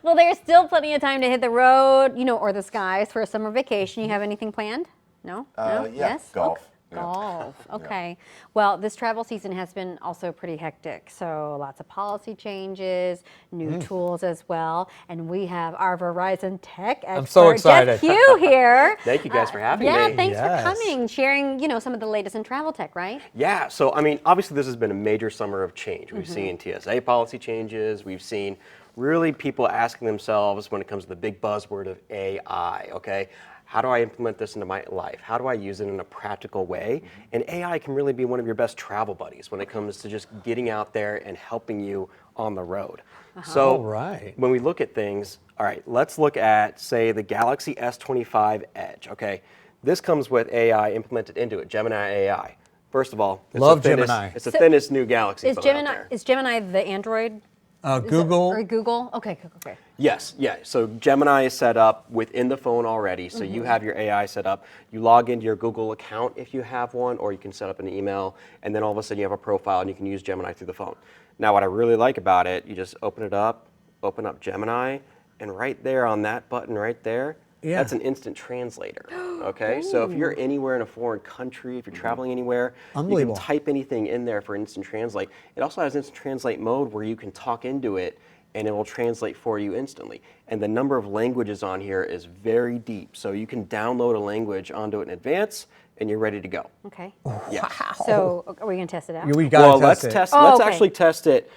Well, there's still plenty of time to hit the road, or the skies for a summer vacation. You have anything planned? No? No? Yeah, Yes? golf. Okay. Yeah. Golf. Okay. Well, this travel season has been also pretty hectic. So lots of policy changes, new tools as well. And we have our Verizon tech expert, I'm so excited. Jeff Hugh here. Thank you guys for having Yeah, me. thanks for Yes. coming, sharing, some of the latest in travel tech, right? Yeah, so I mean, obviously this has been a major summer of change. We've seen TSA policy changes. We've seen really people asking themselves when it comes to the big buzzword of AI, okay? How do I implement this into my life? How do I use it in a practical way? And AI can really be one of your best travel buddies when it comes to just getting out there and helping you on the road. So All right. when we look at things, all right, let's look at, say, the Galaxy S25 Edge, okay? This comes with AI implemented into it, Gemini AI. First of all, it's Love the thinnest, Gemini. It's the thinnest new Galaxy Is phone out Gemini there. is Gemini the Android? Google. Or Google? Okay. Yes, yeah. So Gemini is set up within the phone already. So you have your AI set up. You log into your Google account if you have one, or you can set up an email, and then all of a sudden you have a profile and you can use Gemini through the phone. Now, what I really like about it, you just open up Gemini, and right there on that button right there, Yeah. that's an instant translator. Okay, so if you're anywhere in a foreign country, if you're traveling anywhere, you can Unbelievable. type anything in there for instant translate. It also has instant translate mode where you can talk into it and it will translate for you instantly. And the number of languages on here is very deep. So you can download a language onto it in advance and you're ready to go. Okay. Yes. So are we going to test it out? We got Well, to let's test it. test. Oh, Let's okay. actually test it.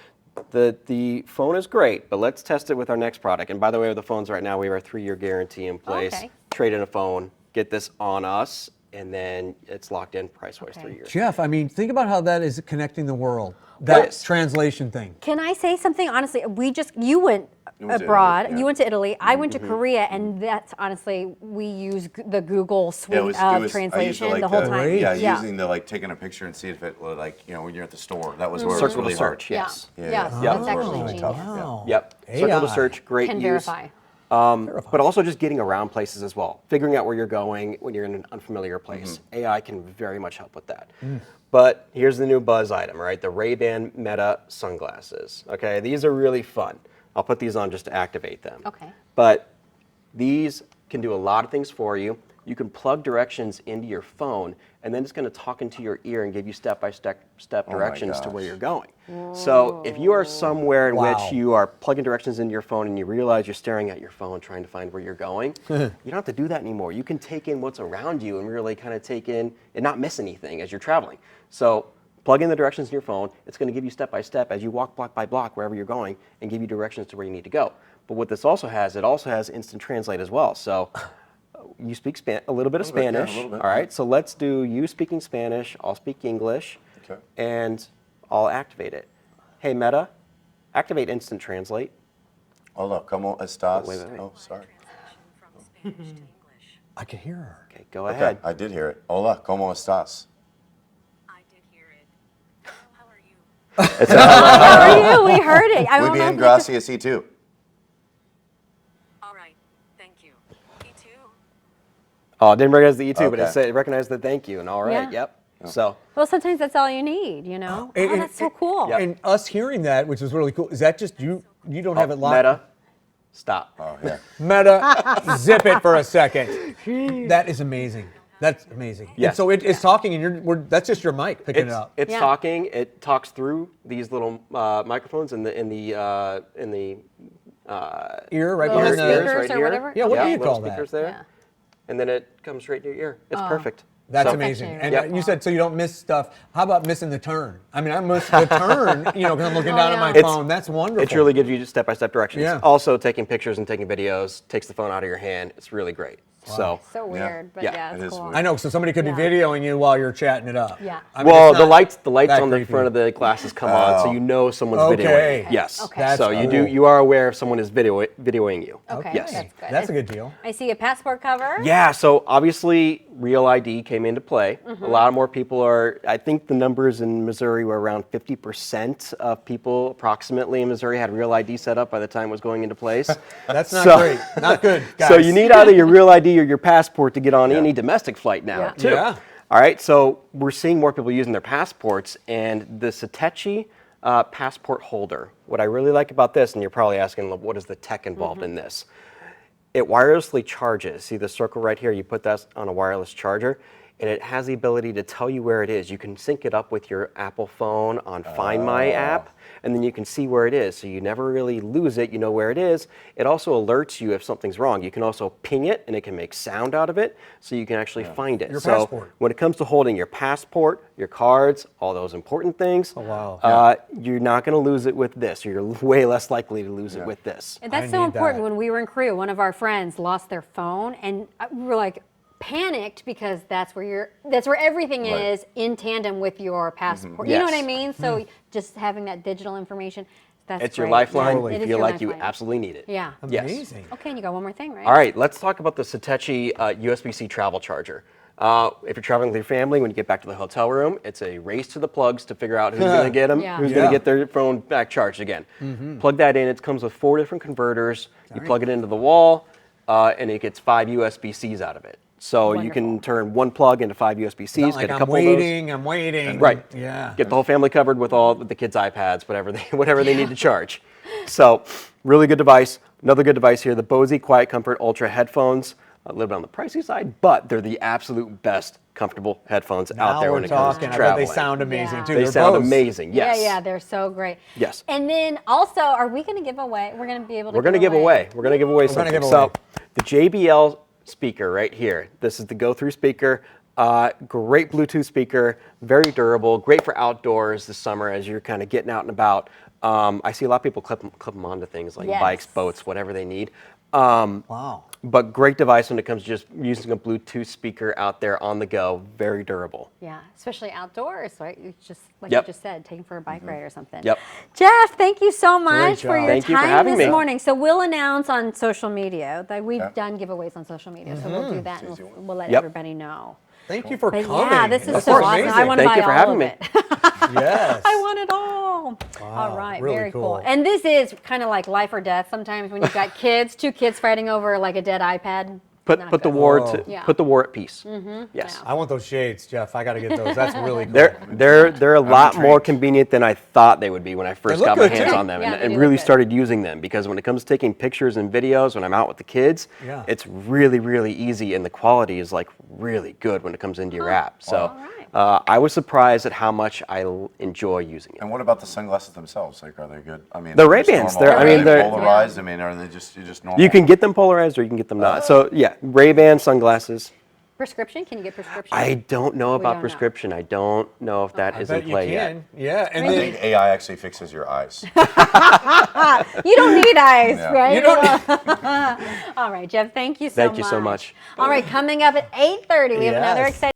The phone is great, but let's test it with our next product. And by the way, with the phones right now, we have our 3-year guarantee in place. Okay. Trade in a phone, get this on us, and then it's locked in price-wise Okay. 3 years. Jeff, I mean, think about how that is connecting the world. That Yes. translation thing. Can I say something honestly? You went went to abroad. Italy, yeah. You went to Italy. I went to Korea, and that's honestly we use the Google suite It was, of I used to translation like the whole time. Great. Yeah, using the taking a picture and see if it would when you're at the store. That was where it was Circle really to hard. search, yes. Yeah. Yeah, Yeah. yeah. That's That was actually really genius. tough. Yeah. Wow. Yep. Circle to AI. search, great Can use. verify. But also just getting around places as well, figuring out where you're going when you're in an unfamiliar place. AI can very much help with that. But here's the new buzz item, right? The Ray-Ban Meta sunglasses. Okay, these are really fun. I'll put these on just to activate them. Okay. But these can do a lot of things for you. You can plug directions into your phone, and then it's going to talk into your ear and give you step-by-step directions to where gosh. you're going. So if you are somewhere in Wow. which you are plugging directions into your phone and you realize you're staring at your phone trying to find where you're going, you don't have to do that anymore. You can take in what's around you and really kind of take in and not miss anything as you're traveling. So plug in the directions in your phone. It's going to give you step-by-step as you walk block by block wherever you're going and give you directions to where you need to go. But what this also has, it also has instant translate as well. So you speak a little bit of little bit, yeah, a Spanish. little bit, All right, yeah. so let's do you speaking Spanish, I'll speak English, Okay. and I'll activate it. Hey, Meta, activate instant translate. Hola, ¿cómo estás? Wait. Oh, sorry. I can hear her. Okay, go Okay, ahead. I did hear it. Hola, ¿cómo estás? I did hear it. How are you? How are you? We heard it. I Muy don't know. bien, if gracias, y tú. All right, thank you. Me too. Oh, it didn't recognize the E2, but it Okay. said it recognized the thank you, and all right, Yeah. yep. So Well, sometimes that's all you need, Oh, And- that's so cool. Yep. And us hearing that, which was really cool, is that just you? You don't have it locked? Meta, stop. Oh, yeah. Meta, zip it for a second. That is amazing. That's amazing. And Yes. so it's talking, and that's just your mic picking it up. It's Yeah. talking. It talks through these little microphones in the Ear right Little behind the speakers right or here. whatever? Yeah, what do you little call that? speakers there. Yeah. And then it comes straight to your ear. It's perfect. That's So- amazing. actually And really you said so you don't miss stuff. How about missing the turn? I mean, I missed the turn, because I'm looking down at my yeah. phone. That's wonderful. It really gives you just step-by-step directions. Yeah. Also, taking pictures and taking videos takes the phone out of your hand. It's really great. So, So weird, but Yeah, yeah, it it's is cool. weird. I know, so somebody could be Yeah. videoing you while you're chatting it up. Yeah. I mean, well, it's the not lights that on the creepy. front of the glasses come on, so you know someone's Okay. videoing. Yes. Okay. That's so you cool. you are aware if someone is videoing you. Okay, Yes. that's good. That's a good deal. I see a passport cover. Yeah, so obviously Real ID came into play. A lot more people I think the numbers in Missouri were around 50% of people approximately in Missouri had Real ID set up by the time it was going into place. That's not So- great. Not good, guys. So you need either your Real ID or your passport to get on any domestic flight now, Yeah. too. Yeah. All right, so we're seeing more people using their passports, and the Satechi passport holder. What I really like about this, and you're probably asking, what is the tech involved in this? It wirelessly charges. See the circle right here? You put that on a wireless charger, and it has the ability to tell you where it is. You can sync it up with your Apple phone on Find My app, and then you can see where it is. So you never really lose it. You know where it is. It also alerts you if something's wrong. You can also ping it, and it can make sound out of it, so you can actually find it. Your so passport. when it comes to holding your passport, your cards, all those important things, wow. you're not going to lose it with this. You're way less likely to lose it with this. And that's I so need important. that. When we were in Korea, one of our friends lost their phone, and we were like panicked because that's where everything Right. is in tandem with your passport. You know what I Yes. mean? So just having that digital information, that's It's your great. lifeline. It You is feel your like you lifeline. absolutely need it. Yeah. Yes. Amazing. Okay, and you got one more thing, right? All right, let's talk about the Satechi USB-C travel charger. If you're traveling with your family, when you get back to the hotel room, it's a race to the plugs to figure out who's going to get them, Yeah. who's Yeah. going to get their phone back charged again. Plug that in. It comes with 4 different converters. You plug it into the wall, and it gets 5 USB-Cs out of it. So you can Wonderful. turn one plug into 5 USB-Cs. Not Get like a I'm couple of those. waiting, I'm waiting. Right. Yeah. Get the whole family covered with all the kids' iPads, whatever they need to charge. So, really good device. Another good device here, the Bose Quiet Comfort Ultra headphones. A little bit on the pricey side, but they're the absolute best comfortable headphones out Now there we're when it comes talking. to I bet traveling. they sound amazing Yeah. too. They They're sound Bose. amazing. Yes. Yeah, they're so great. Yes. And then also, are we going to give away? We're going to be able to We're going to give away. We're going to give away gonna something. give So, away. the JBL speaker right here. This is the go-through speaker. Great Bluetooth speaker, very durable, great for outdoors this summer as you're kind of getting out and about. I see a lot of people clip them onto things like Yes. bikes, boats, whatever they need. Wow. But great device when it comes to just using a Bluetooth speaker out there on the go. Very durable. Yeah, especially outdoors, right? You just like Yep. you just said, taking for a bike ride or something. Yep. Jeff, thank you so much for job. your Thank you for time having this me. morning. So we'll announce on social media that we've Yeah. done giveaways on social media. So we'll do that and we'll let Yep. everybody know. Thank you for But coming. yeah, this is That's so awesome. amazing. I want to Thank buy you for all having of me. it. Yes. I want it all. Wow, All right, really very cool. cool. And this is kind of like life or death sometimes when you've got kids, 2 kids fighting over like a dead iPad. Put Not the good. war Oh. to Yeah. put the war at peace. Yes. I want those shades, Jeff. I got to get those. That's really cool. They're a lot more intrigued. convenient than I thought they would be when I first look got my good, hands too. on them Yeah, and, they and do really look good. started using them because when it comes to taking pictures and videos when I'm out with the kids, Yeah. it's really, really easy and the quality is like really good when it comes into your app. So All right. I was surprised at how much I enjoy using it. And what about the sunglasses themselves? Like, are they good? I mean, The they're just Ray-Bans, normal. I mean, Are they they're- polarized. I mean, are they just normal? You can get them polarized or you can get them not. So yeah, Ray-Ban sunglasses. Prescription? Can you get prescription? I don't know We about don't know. prescription. I don't know if that I is in bet you play yet. can. Yeah. And I then think AI actually fixes your eyes. You don't need eyes, Yeah. right? you don't All right, Jeff, thank you so much. Thank you so much. All right, coming up at 8:30, we have another Yes. exciting